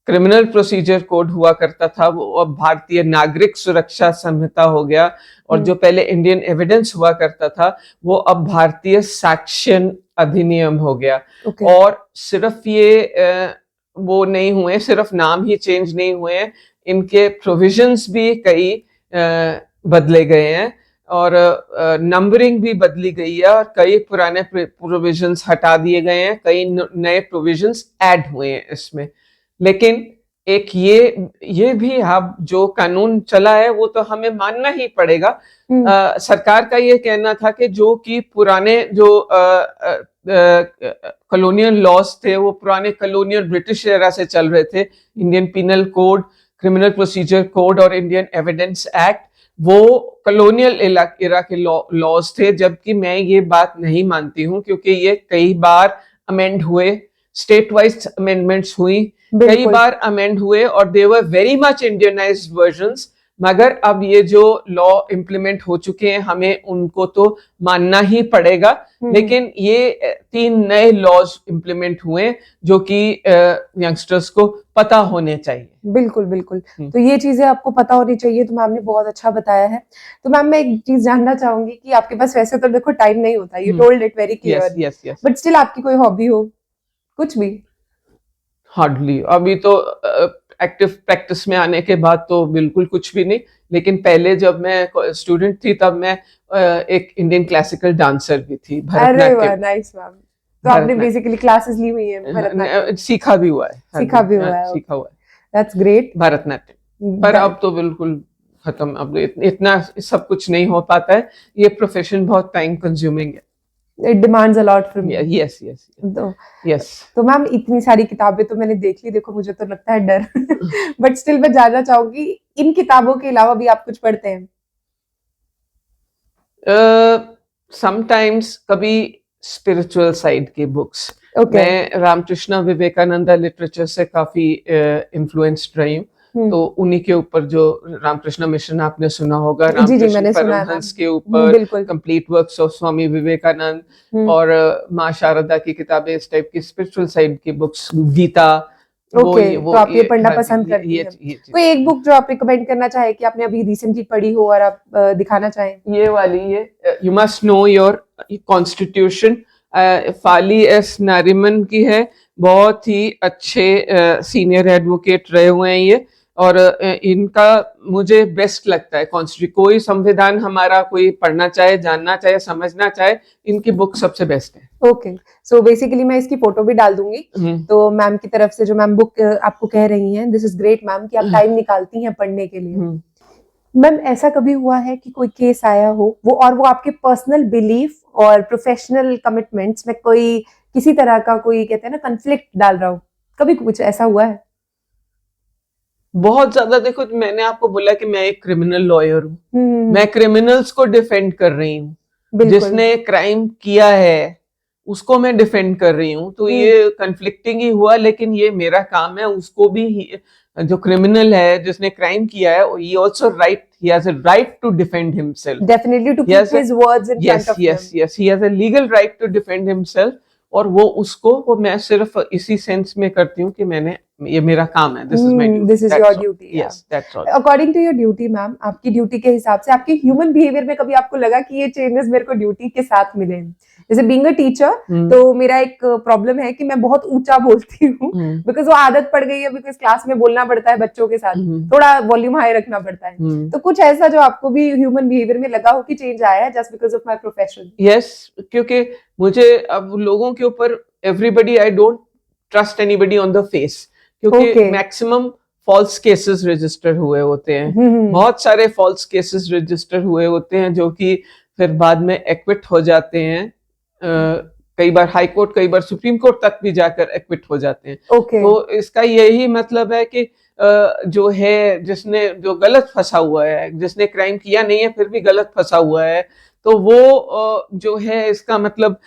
[SPEAKER 1] क्रिमिनल प्रोसीजर कोड हुआ करता था वो अब भारतीय नागरिक सुरक्षा संहिता हो गया, और जो पहले इंडियन एविडेंस हुआ करता था वो अब भारतीय साक्ष्य अधिनियम हो गया। और सिर्फ ये वो नहीं हुए, सिर्फ नाम ही चेंज नहीं हुए हैं, इनके प्रोविजंस भी कई बदले गए हैं, और नंबरिंग भी बदली गई है, और कई पुराने प्रोविजंस हटा दिए गए हैं, कई नए प्रोविजंस ऐड हुए हैं इसमें। लेकिन एक ये भी अब जो कानून चला है वो तो हमें मानना ही पड़ेगा। सरकार का ये कहना था कि जो कि पुराने जो कॉलोनियल लॉज थे वो पुराने कॉलोनियल ब्रिटिश एरा से चल रहे थे, Indian penal code, criminal procedure code और इंडियन एविडेंस एक्ट, वो कॉलोनियल एरा के लॉज थे। जबकि मैं ये बात नहीं मानती हूँ, क्योंकि ये कई बार अमेंड हुए, स्टेट वाइज अमेंडमेंट्स हुई, कई बार अमेंड हुए, और they were very much Indianised versions. मगर अब ये जो लॉ इम्प्लीमेंट हो चुके हैं हमें उनको तो मानना ही पड़ेगा। लेकिन ये 3 नए लॉज इम्प्लीमेंट हुए जो कि यंगस्टर्स को पता होने चाहिए।
[SPEAKER 2] बिल्कुल बिल्कुल, तो ये चीजें आपको पता होनी चाहिए, तो मैम ने बहुत अच्छा बताया है। तो मैम मैं एक चीज जानना चाहूंगी कि आपके पास वैसे तो देखो टाइम नहीं होता, you told it very clear, but still आपकी कोई हॉबी हो, कुछ भी?
[SPEAKER 1] हार्डली, अभी तो एक्टिव प्रैक्टिस में आने के बाद तो बिल्कुल कुछ भी नहीं, लेकिन पहले जब मैं स्टूडेंट थी तब मैं एक इंडियन क्लासिकल डांसर भी थी, भरतनाट्यम।
[SPEAKER 2] नाइस मैम, तो आपने बेसिकली क्लासेस ली हुई है भरतनाट्यम?
[SPEAKER 1] सीखा भी हुआ है,
[SPEAKER 2] सीखा भी हुआ है,
[SPEAKER 1] सीखा हुआ है,
[SPEAKER 2] दैट्स ग्रेट।
[SPEAKER 1] भरतनाट्यम, पर अब तो बिल्कुल खत्म, अब इतना सब कुछ नहीं हो पाता है, ये प्रोफेशन बहुत टाइम कंज्यूमिंग है।
[SPEAKER 2] It demands a lot from you.
[SPEAKER 1] Yes.
[SPEAKER 2] तो मैम इतनी सारी किताबें तो मैंने देख ली, देखो मुझे तो लगता है डर, बट स्टिल मैं जानना चाहूंगी इन किताबों के अलावा भी आप कुछ पढ़ते हैं?
[SPEAKER 1] समटाइम्स कभी स्पिरिचुअल साइड की बुक्स। मैं रामकृष्ण विवेकानंदा लिटरेचर से काफी इन्फ्लुएंस्ड रही हूँ, तो उन्हीं के ऊपर जो रामकृष्ण मिशन आपने सुना होगा, रामकृष्ण परमहंस के ऊपर complete works of Swami Vivekananda, और माँ शारदा की किताबें, इस टाइप की स्पिरिचुअल साइड की बुक्स, गीता,
[SPEAKER 2] ओके, तो आप ये पढ़ना पसंद करती हैं।
[SPEAKER 1] ये
[SPEAKER 2] कोई एक बुक जो आप रिकमेंड करना चाहे कि आपने अभी रिसेंटली पढ़ी हो और आप दिखाना चाहें?
[SPEAKER 1] ये वाली, ये you must know your constitution, Fali S Nariman की है। बहुत ही अच्छे सीनियर एडवोकेट रहे हुए हैं ये, और इनका मुझे बेस्ट लगता है कॉन्स्टिट्यूशन। कोई संविधान हमारा कोई पढ़ना चाहे, जानना चाहे, समझना चाहे, इनकी बुक सबसे बेस्ट है।
[SPEAKER 2] ओके, सो बेसिकली मैं इसकी फोटो भी डाल दूंगी, तो मैम की तरफ से जो मैम बुक आपको कह रही हैं, दिस इज ग्रेट मैम कि आप टाइम निकालती हैं पढ़ने के लिए। मैम ऐसा कभी हुआ है कि कोई केस आया हो वो आपके पर्सनल बिलीफ और प्रोफेशनल कमिटमेंट्स में कोई किसी तरह का कोई कहते हैं ना कन्फ्लिक्ट डाल रहा हो, कभी कुछ ऐसा हुआ है?
[SPEAKER 1] बहुत ज्यादा। देखो, मैंने आपको बोला कि मैं एक क्रिमिनल लॉयर हूँ, मैं क्रिमिनल्स को डिफेंड कर रही हूँ, जिसने क्राइम किया है उसको मैं डिफेंड कर रही हूँ, तो ये कन्फ्लिक्टिंग ही हुआ। लेकिन ये मेरा काम है, उसको भी, जो क्रिमिनल है जिसने क्राइम किया है, he also right, he has a right to defend himself,
[SPEAKER 2] definitely to keep his words in front of them.
[SPEAKER 1] yes, he has a legal right to defend himself, और वो मैं सिर्फ इसी सेंस में करती हूँ कि ये मेरा काम है,
[SPEAKER 2] this is your duty.
[SPEAKER 1] Yes, that's all.
[SPEAKER 2] According to your duty, ma'am, आपकी ड्यूटी के हिसाब से आपके ह्यूमन बिहेवियर में कभी आपको लगा कि ये चेंजेस मेरे को ड्यूटी के साथ मिले? जैसे बीइंग अ टीचर, तो मेरा एक प्रॉब्लम है कि मैं बहुत ऊंचा बोलती हूँ, बिकॉज वो आदत पड़ गई है, बिकॉज क्लास में बोलना पड़ता है बच्चों के साथ, थोड़ा वॉल्यूम हाई रखना पड़ता है। तो कुछ ऐसा जो आपको भी ह्यूमन बिहेवियर में लगा हो कि चेंज आया है just because of my profession?
[SPEAKER 1] Yes, क्योंकि मुझे अब लोगों के ऊपर, everybody, I don't trust anybody on the face, क्योंकि मैक्सिमम फॉल्स केसेस रजिस्टर हुए होते हैं, बहुत सारे फॉल्स केसेस रजिस्टर हुए होते हैं, जो कि फिर बाद में एक्विट हो जाते हैं। कई बार हाई कोर्ट, कई बार सुप्रीम कोर्ट तक भी जाकर एक्विट हो जाते हैं। तो इसका यही मतलब है कि जो है, जो गलत फंसा हुआ है, जिसने क्राइम किया नहीं है फिर भी गलत फंसा हुआ है, तो वो जो है, इसका मतलब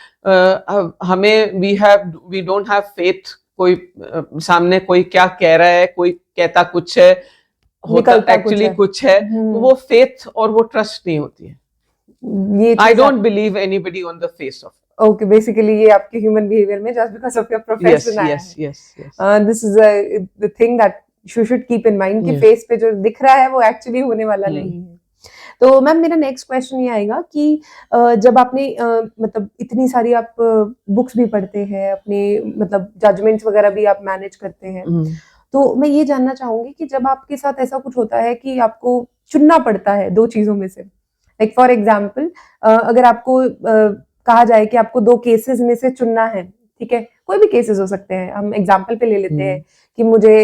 [SPEAKER 1] हमें वी डोंट हैव फेथ। कोई सामने कोई क्या कह रहा है, कोई कहता कुछ है, होता एक्चुअली कुछ है, तो वो फेथ और वो ट्रस्ट नहीं होती है। I don't believe anybody on the face of.
[SPEAKER 2] Okay, basically ये आपके human behavior में just because of your profession आया है।
[SPEAKER 1] Yes.
[SPEAKER 2] This is the thing that you should keep in mind कि face पे जो दिख रहा है वो actually होने वाला नहीं है। तो मैम मेरा नेक्स्ट क्वेश्चन ये आएगा कि जब आपने मतलब इतनी सारी आप बुक्स भी पढ़ते हैं, अपने मतलब जजमेंट्स वगैरह भी आप मैनेज करते हैं, तो मैं ये जानना चाहूंगी कि जब आपके साथ ऐसा कुछ होता है कि आपको चुनना पड़ता है दो चीजों में से, लाइक फॉर एग्जाम्पल अगर आपको कहा जाए कि आपको दो केसेस में से चुनना है, ठीक है, कोई भी केसेस हो सकते हैं, हम एग्जाम्पल पे ले लेते हैं कि मुझे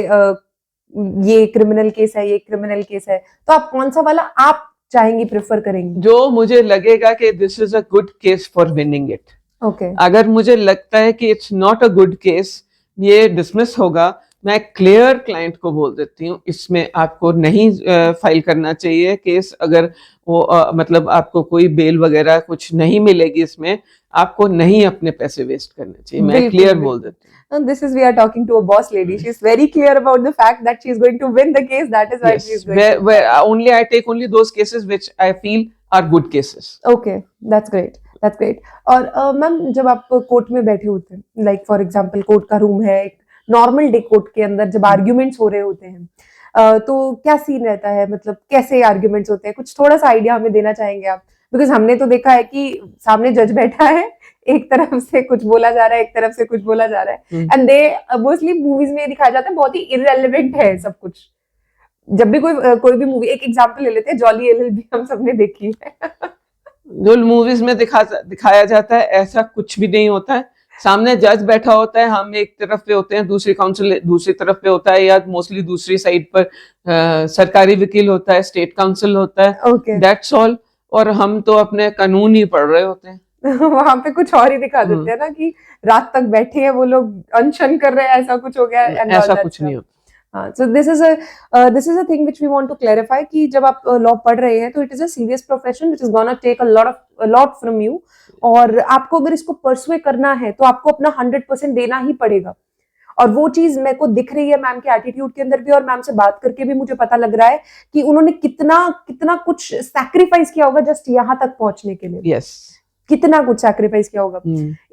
[SPEAKER 2] ये क्रिमिनल केस है, ये क्रिमिनल केस है, तो आप कौन सा वाला आप चाहेंगी, प्रेफर करेंगी?
[SPEAKER 1] जो मुझे लगेगा कि this is a good case for winning it.
[SPEAKER 2] Okay,
[SPEAKER 1] अगर मुझे लगता है कि it's not a good case, ये डिसमिस होगा, मैं क्लियर क्लाइंट को बोल देती हूँ इसमें आपको नहीं फाइल करना चाहिए केस। अगर वो मतलब आपको कोई बेल वगैरह कुछ नहीं मिलेगी इसमें, आपको नहीं अपने पैसे वेस्ट करने चाहिए, मैं क्लियर बोल देती हूँ।
[SPEAKER 2] This is, we are talking to a boss lady. She is very clear about the fact that she is going to win the case. That is why she is going
[SPEAKER 1] where only I take only those cases which I feel are good cases.
[SPEAKER 2] Okay, that's great. That's great. और ma'am जब आप court में बैठे होते हैं, like for example court का room है, एक नॉर्मल डे कोर्ट के अंदर जब आर्ग्यूमेंट्स हो रहे होते हैं, तो क्या सीन रहता है, मतलब कैसे आर्ग्यूमेंट्स होते हैं, कुछ थोड़ा सा आइडिया हमें देना चाहेंगे आप? बिकॉज हमने तो देखा है कि सामने जज बैठा है, एक तरफ से कुछ बोला जा रहा है, एक तरफ से कुछ बोला जा रहा है, एंड दे मोस्टली मूवीज में दिखाया जाता है बहुत ही इररिलेवेंट है सब कुछ। जब भी कोई भी मूवी, एक एग्जांपल ले लेते हैं, जॉली एलएलबी हम सबने देखी है।
[SPEAKER 1] जो मूवीज में दिखाया जाता है ऐसा कुछ भी नहीं होता है। सामने जज बैठा होता है, हम एक तरफ पे होते हैं, दूसरी काउंसिल दूसरी तरफ पे होता है, या मोस्टली दूसरी साइड पर सरकारी वकील होता है, स्टेट काउंसिल होता है, दैट्स ऑल। और हम तो अपने कानून ही पढ़ रहे होते हैं।
[SPEAKER 2] वहां पे कुछ और ही दिखा देते हैं ना कि रात तक बैठे हैं वो लोग, अनशन कर रहे हैं, ऐसा कुछ हो गया,
[SPEAKER 1] ऐसा कुछ नहीं होता।
[SPEAKER 2] So this is a thing which we want to clarify कि जब आप लॉ पढ़ रहे हैं तो it is a serious profession which is gonna take a lot from you, और आपको अगर इसको परसुए करना है तो आपको अपना 100% देना ही पड़ेगा। और वो चीज मेरे को दिख रही है मैम के एटीट्यूड के अंदर भी, और मैम से बात करके भी मुझे पता लग रहा है कि उन्होंने कितना कुछ सैक्रिफाइस किया होगा जस्ट यहाँ तक पहुंचने के लिए।
[SPEAKER 1] Yes.
[SPEAKER 2] कितना कुछ सैक्रिफाइस किया होगा।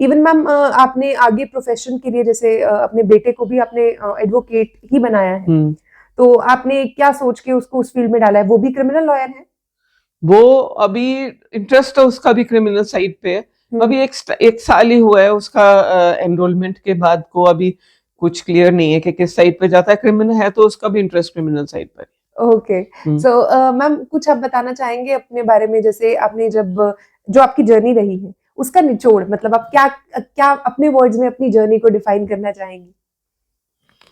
[SPEAKER 2] इवन मैम आपने आगे प्रोफेशन के लिए जैसे अपने बेटे को भी आपने एडवोकेट ही बनाया है, तो आपने क्या सोच के उसको उस फील्ड में डाला है? वो भी क्रिमिनल लॉयर है?
[SPEAKER 1] वो अभी इंटरेस्ट तो उसका भी क्रिमिनल साइड पे है। अभी एक साल ही हुआ है उसका एनरोलमेंट के बाद को, अभी कुछ क्लियर नहीं है कि किस साइड पे जाता है। क्रिमिनल है तो उसका भी इंटरेस्ट क्रिमिनल साइड पर।
[SPEAKER 2] ओके, सो मैम कुछ आप बताना चाहेंगे अपने बारे में, जैसे आपने जो आपकी जर्नी रही है उसका निचोड़, मतलब आप क्या अपने वर्ड्स में अपनी जर्नी को डिफाइन करना चाहेंगी?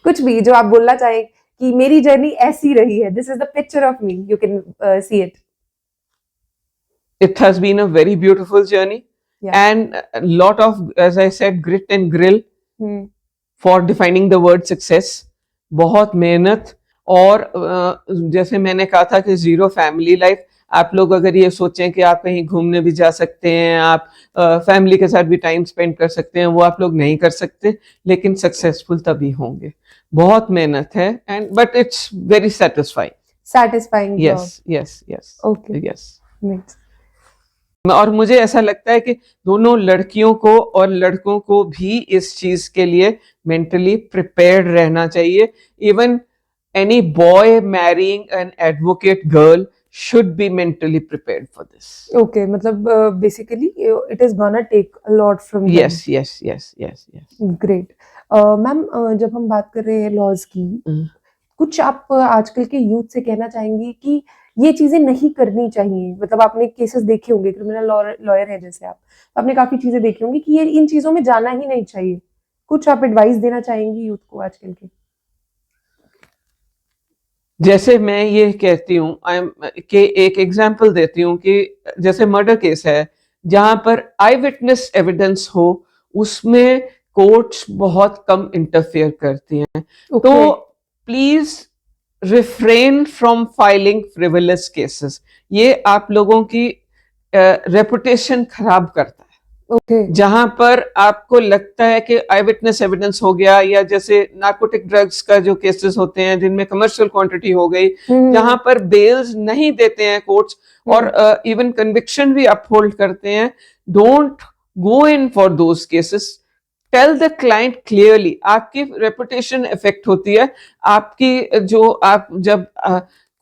[SPEAKER 2] कुछ भी जो आप बोलना चाहें कि मेरी जर्नी ऐसी रही है, this is the picture of me, you can see it.
[SPEAKER 1] It has been a very beautiful journey, and a lot of, as I said, grit and grill for defining the word success. बहुत मेहनत, और जैसे मैंने कहा था कि zero family life. आप लोग अगर ये सोचें कि आप कहीं घूमने भी जा सकते हैं, आप फैमिली के साथ भी टाइम स्पेंड कर सकते हैं, वो आप लोग नहीं कर सकते, लेकिन सक्सेसफुल तभी होंगे। बहुत मेहनत है, and but it's very
[SPEAKER 2] satisfying
[SPEAKER 1] yes
[SPEAKER 2] okay
[SPEAKER 1] yes और मुझे ऐसा लगता है कि दोनों लड़कियों को और लड़कों को भी इस चीज के लिए मेंटली प्रिपेयर्ड रहना चाहिए। Even any boy marrying an advocate girl should be mentally prepared for this.
[SPEAKER 2] Okay, मतलब basically it is gonna take a lot from them.
[SPEAKER 1] Yes.
[SPEAKER 2] Great. Ma'am जब हम बात कर रहे हैं लॉज की, कुछ आप आजकल के यूथ से कहना चाहेंगी कि ये चीजें नहीं करनी चाहिए? मतलब आपने केसेस देखे होंगे, क्रिमिनल लॉयर है जैसे आप, आपने काफी चीजें देखी होंगी कि ये इन चीजों में जाना ही नहीं चाहिए। कुछ आप एडवाइस देना चाहेंगी यूथ को आजकल के?
[SPEAKER 1] जैसे मैं ये कहती हूँ कि एक एग्जांपल देती हूँ कि जैसे मर्डर केस है जहां पर आई विटनेस एविडेंस हो, उसमें कोर्ट्स बहुत कम इंटरफेयर करती हैं। तो please refrain from filing frivolous cases. ये आप लोगों की रेपुटेशन खराब करता है। जहां पर आपको लगता है कि आई विटनेस एविडेंस हो गया, या जैसे नार्कोटिक ड्रग्स का जो केसेस होते हैं जिनमें कमर्शियल क्वांटिटी हो गई, जहां पर बेल्स नहीं देते हैं कोर्ट्स, और इवन कन्विक्शन भी अपहोल्ड करते हैं। Don't go in for those cases. Tell the client clearly. आपकी रेपुटेशन इफेक्ट होती है। आपकी जो आप जब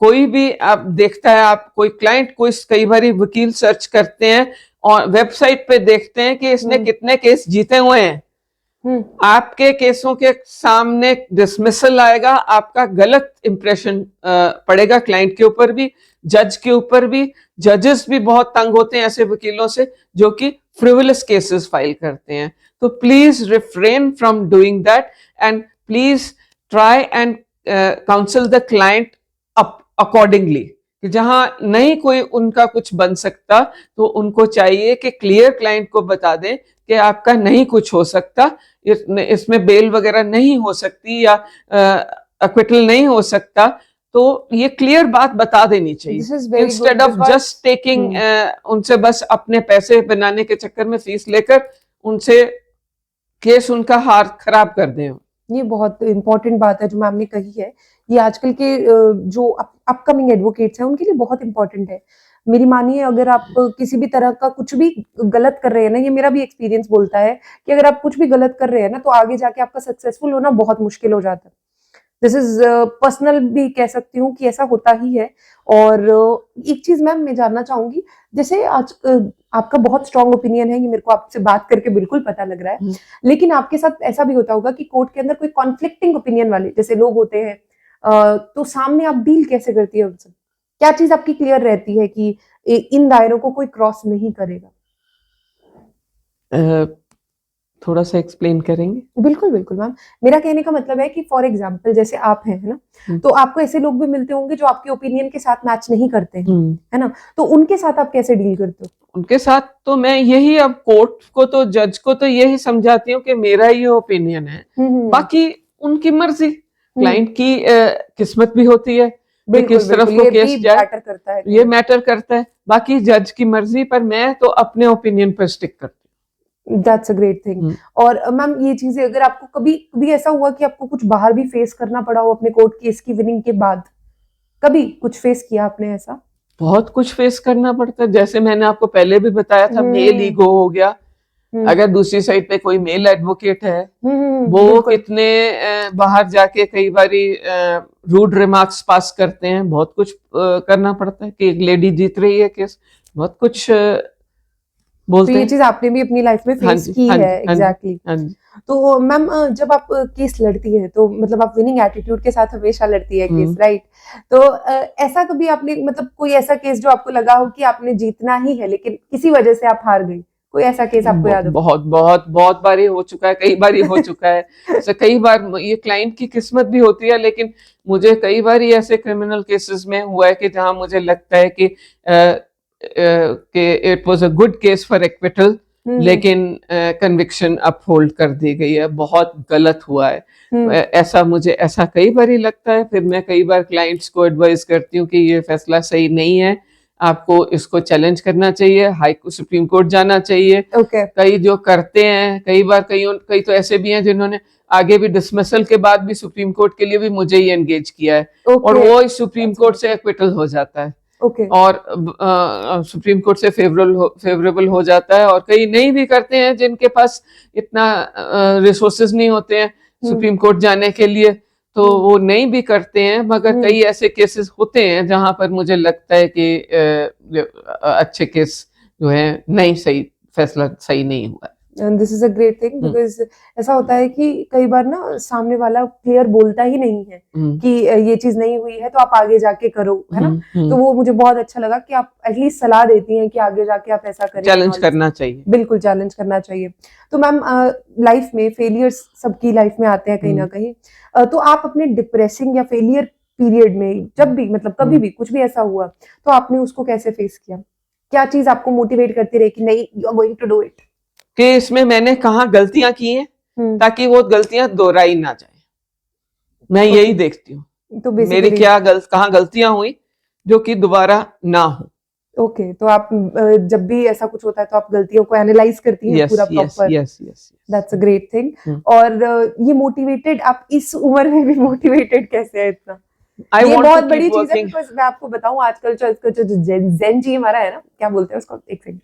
[SPEAKER 1] कोई भी आप देखता है, आप कोई क्लाइंट को कई बार वकील सर्च करते हैं और वेबसाइट पे देखते हैं कि इसने कितने केस जीते हुए हैं। आपके केसों के सामने डिसमिसल आएगा, आपका गलत इंप्रेशन पड़ेगा क्लाइंट के ऊपर भी, जज के ऊपर भी। जजेस भी बहुत तंग होते हैं ऐसे वकीलों से जो कि फ्रिवलस केसेस फाइल करते हैं। तो please refrain from doing that, and please try and council the client accordingly. जहां नहीं कोई उनका कुछ बन सकता, तो उनको चाहिए कि क्लियर क्लाइंट को बता दें कि आपका नहीं कुछ हो सकता, इसमें बेल वगैरह नहीं हो सकती, या एक्विटल नहीं हो सकता। तो ये क्लियर बात बता देनी चाहिए, इंस्टेड ऑफ जस्ट टेकिंग उनसे बस अपने पैसे बनाने के चक्कर में फीस लेकर उनसे केस उनका हार खराब कर दें।
[SPEAKER 2] ये बहुत इंपॉर्टेंट बात है जो मैम ने कही है। ये आजकल के जो अपकमिंग एडवोकेट्स हैं उनके लिए बहुत इंपॉर्टेंट है। मेरी मानिए, अगर आप किसी भी तरह का कुछ भी गलत कर रहे हैं ना, ये मेरा भी एक्सपीरियंस बोलता है कि अगर आप कुछ भी गलत कर रहे हैं ना, तो आगे जाके आपका सक्सेसफुल होना बहुत मुश्किल हो जाता है। दिस इज पर्सनल भी कह सकती हूँ कि ऐसा होता ही है। और एक चीज मैम मैं जानना चाहूंगी, जैसे आज आपका बहुत स्ट्रॉन्ग ओपिनियन है, ये मेरे को आपसे बात करके बिल्कुल पता लग रहा है, लेकिन आपके साथ ऐसा भी होता होगा कि कोर्ट के अंदर कोई कॉन्फ्लिक्टिंग ओपिनियन वाले जैसे लोग होते हैं, तो सामने आप डील कैसे करती है उनसे? क्या चीज आपकी क्लियर रहती है कि इन दायरों को कोई क्रॉस नहीं करेगा?
[SPEAKER 1] थोड़ा सा एक्सप्लेन करेंगे?
[SPEAKER 2] बिल्कुल बिल्कुल मैम। मेरा कहने का मतलब है कि फॉर एग्जांपल जैसे आप हैं, है ना, तो आपको ऐसे लोग भी मिलते होंगे जो आपके ओपिनियन के साथ मैच नहीं करते हैं, है ना, तो उनके साथ आप कैसे डील करते हो? उनके साथ
[SPEAKER 1] तो मैं यही, अब कोर्ट को तो जज को तो यही समझाती हूँ कि मेरा ये ओपिनियन है, बाकी उनकी मर्जी। क्लाइंट की किस्मत भी होती है कि किस तरफ को केस जाए, ये मैटर करता है। बाकी जज की मर्जी, पर मैं तो अपने ओपिनियन पर स्टिक करती हूँ।
[SPEAKER 2] That's a great thing. और मैम ये चीजें, अगर आपको कभी ऐसा हुआ कि आपको कुछ बाहर भी फेस करना पड़ा हो अपने कोर्ट केस की विनिंग के बाद, कभी कुछ फेस किया आपने ऐसा?
[SPEAKER 1] बहुत कुछ फेस करना पड़ता है। जैसे मैंने आपको पहले भी बताया था, मेल ईगो हो गया। अगर दूसरी साइड पे कोई मेल एडवोकेट है, वो कितने बाहर जाके कई बारी रूड रिमार्क्स पास करते हैं। बहुत कुछ करना पड़ता है कि एक लेडी जीत रही है केस, बहुत कुछ बोलते
[SPEAKER 2] तो ये
[SPEAKER 1] हैं।
[SPEAKER 2] चीज आपने भी अपनी लाइफ में फेस की है। एग्जैक्टली। तो मैम जब आप केस लड़ती है तो मतलब आप विनिंग एटीट्यूड के साथ हमेशा लड़ती है केस, राइट? तो ऐसा कभी आपने मतलब कोई ऐसा केस जो आपको लगा हो कि आपने जीतना ही है लेकिन किसी वजह से आप हार गई, कोई ऐसा केस आपको याद हो?
[SPEAKER 1] बहुत बहुत बहुत बारी हो चुका है, कई बारी हो चुका है। कई बार ये क्लाइंट की किस्मत भी होती है, लेकिन मुझे कई बार ऐसे क्रिमिनल केसेस में हुआ है कि जहां मुझे लगता है कि it was a good case for acquittal, लेकिन कन्विक्शन अपहोल्ड कर दी गई है, बहुत गलत हुआ है। ऐसा कई बार ही लगता है। फिर मैं कई बार क्लाइंट्स को एडवाइस करती हूँ कि ये फैसला सही नहीं है, आपको इसको चैलेंज करना चाहिए, सुप्रीम कोर्ट जाना चाहिए। कई जो करते हैं, कई तो ऐसे भी हैं जिन्होंने आगे भी डिसमिसल के बाद भी सुप्रीम कोर्ट के लिए भी मुझे ही एंगेज किया है, और वो इस सुप्रीम कोर्ट से एक्विटल हो जाता है, और सुप्रीम कोर्ट से फेवरेबल हो जाता है। और कई नहीं भी करते हैं जिनके पास इतना रिसोर्सेज नहीं होते हैं सुप्रीम कोर्ट जाने के लिए, तो वो नहीं भी करते हैं। मगर कई ऐसे केसेस होते हैं जहां पर मुझे लगता है कि अच्छे केस जो है नहीं, सही फैसला सही नहीं हुआ।
[SPEAKER 2] This is a great thing, because ऐसा होता है कि कई बार ना सामने वाला क्लियर बोलता ही नहीं है कि ये चीज नहीं हुई है तो आप आगे जाके करो, है ना? तो वो मुझे बहुत अच्छा लगा कि आप एटलीस्ट सलाह देती हैं कि आगे जाके आप ऐसा करें।
[SPEAKER 1] चैलेंज करना चाहिए,
[SPEAKER 2] बिल्कुल चैलेंज करना चाहिए। तो मैम लाइफ में फेलियर्स सबकी लाइफ में आते हैं कहीं ना कहीं, तो आप अपने डिप्रेसिंग या फेलियर पीरियड में जब भी मतलब कभी भी कुछ भी ऐसा हुआ तो आपने उसको कैसे फेस किया? क्या चीज आपको मोटिवेट करती रही कि नहीं, you are going to do it?
[SPEAKER 1] कि इसमें मैंने कहाँ गलतियां की हैं ताकि वो गलतियां दोहराई ना जाए। मैं यही देखती हूँ, तो मेरी कहाँ गलतियां हुई जो कि दोबारा ना हो।
[SPEAKER 2] ओके, तो आप जब भी ऐसा कुछ होता है तो आप गलतियों को एनालाइज करती हैं पूरा proper.
[SPEAKER 1] Yes,
[SPEAKER 2] that's a great thing. और ये मोटिवेटेड, आप इस उम्र में भी मोटिवेटेड कैसे है इतना? ये बहुत बड़ी चीज है, बिकॉज मैं आपको बताऊं आजकल जो जेन जी हमारा है ना, क्या बोलते हैं उसको, एक सेकंड,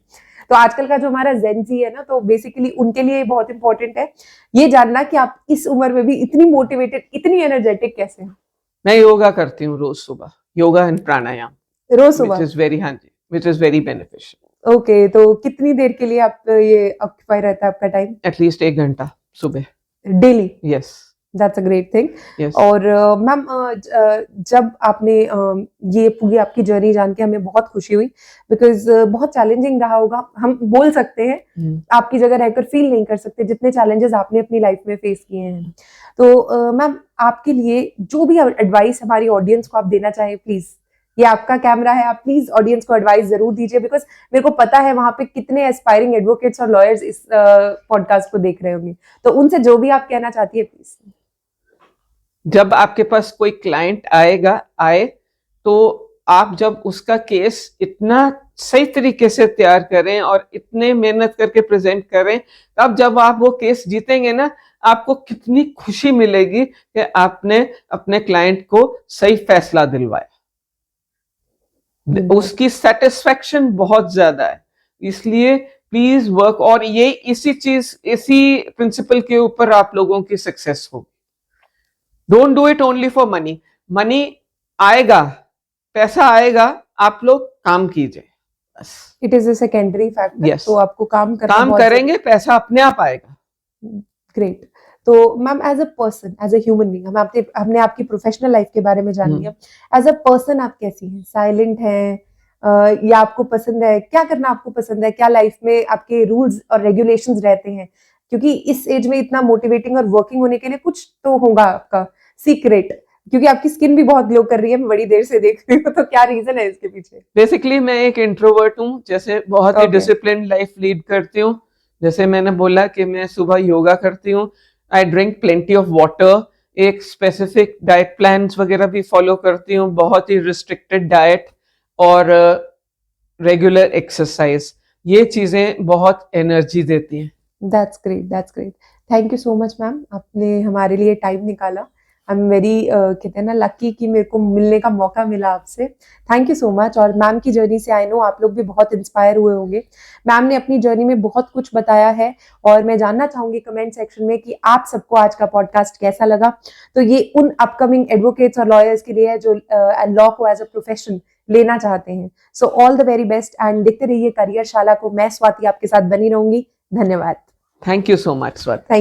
[SPEAKER 2] तो आजकल का जो हमारा जेन जी है ना, तो बेसिकली उनके लिए बहुत इंपॉर्टेंट है ये जानना कि आप इस उम्र में भी इतनी मोटिवेटेड, इतनी एनर्जेटिक कैसे हैं?
[SPEAKER 1] मैं योगा करती हूँ रोज सुबह, योगा एंड प्राणायाम
[SPEAKER 2] रोज सुबह,
[SPEAKER 1] which is very beneficial.
[SPEAKER 2] Okay, तो कितनी देर के लिए आप ये ऑक्यूपाई रहता है आपका टाइम?
[SPEAKER 1] एटलीस्ट 1 घंटा सुबह
[SPEAKER 2] daily?
[SPEAKER 1] Yes,
[SPEAKER 2] that's a great thing. और मैम जब आपने ये पूरी आपकी जर्नी जान के हमें बहुत खुशी हुई, बिकॉज बहुत चैलेंजिंग रहा होगा, हम बोल सकते हैं, आपकी जगह रहकर फील नहीं कर सकते जितने चैलेंजेस आपने अपनी लाइफ में फेस किए हैं। तो मैम आपके लिए जो भी एडवाइस हमारी ऑडियंस को आप देना चाहें, प्लीज, ये आपका कैमरा है, आप प्लीज ऑडियंस को एडवाइस जरूर दीजिए, बिकॉज मेरे को पता है वहां पे कितने एस्पायरिंग एडवोकेट्स और लॉयर्स इस पॉडकास्ट को देख रहे होंगे, तो उनसे जो भी आप कहना चाहती है प्लीज।
[SPEAKER 1] जब आपके पास कोई क्लाइंट आए तो आप जब उसका केस इतना सही तरीके से तैयार करें और इतने मेहनत करके प्रेजेंट करें, तब जब आप वो केस जीतेंगे ना, आपको कितनी खुशी मिलेगी कि आपने अपने क्लाइंट को सही फैसला दिलवाया। उसकी सेटिस्फेक्शन बहुत ज्यादा है। इसलिए प्लीज वर्क, और ये इसी प्रिंसिपल के ऊपर आप लोगों की सक्सेस होगी। Don't do it only for money. Money आएगा, पैसा आएगा, आप लोग काम कीजिए बस। It is a secondary factor. तो आपको काम करेंगे, पैसा अपने आप आएगा। ग्रेट। तो ma'am as a person, as a human being, हमने आपकी प्रोफेशनल लाइफ के बारे में जान लिया। एज अ पर्सन आप कैसी हैं? साइलेंट हैं या आपको पसंद है, क्या करना आपको पसंद है? क्या लाइफ में आपके रूल्स और रेगुलेशंस रहते हैं? क्योंकि इस एज में इतना मोटिवेटिंग और वर्किंग होने के लिए कुछ तो होगा आपका सीक्रेट, क्योंकि आपकी स्किन भी बहुत ग्लो कर रही है, मैं बड़ी देर से देख रही हूँ, तो क्या रीजन है इसके पीछे? बेसिकली मैं एक इंट्रोवर्ट हूँ, जैसे बहुत ही डिसिप्लिन्ड लाइफ लीड करती हूँ। जैसे मैंने बोला कि मैं सुबह योगा करती हूँ, I drink plenty of water, एक स्पेसिफिक डाइट प्लान्स वगैरह भी फॉलो करती हूँ, बहुत ही रिस्ट्रिक्टेड डाइट और रेगुलर एक्सरसाइज। ये चीजें बहुत एनर्जी देती हैं। That's great, that's great. Thank you so much ma'am, आपने हमारे लिए टाइम निकाला
[SPEAKER 2] आई एम वेरी कहते हैं ना लकी कि मेरे को मिलने का मौका मिला आपसे। Thank you so much. और मैम की जर्नी से आई नो आप लोग भी बहुत इंस्पायर हुए होंगे। मैम ने अपनी जर्नी में बहुत कुछ बताया है और मैं जानना चाहूंगी कमेंट सेक्शन में कि आप सबको आज का पॉडकास्ट कैसा लगा। तो ये उन अपकमिंग एडवोकेट्स और लॉयर्स के लिए है जो लॉ को एज अ प्रोफेशन लेना चाहते हैं। So all the very best and देखते रहिए करियर शाला को। मैं स्वाति आपके साथ बनी रहूंगी। धन्यवाद।
[SPEAKER 1] Thank you so much Swati.
[SPEAKER 2] Thank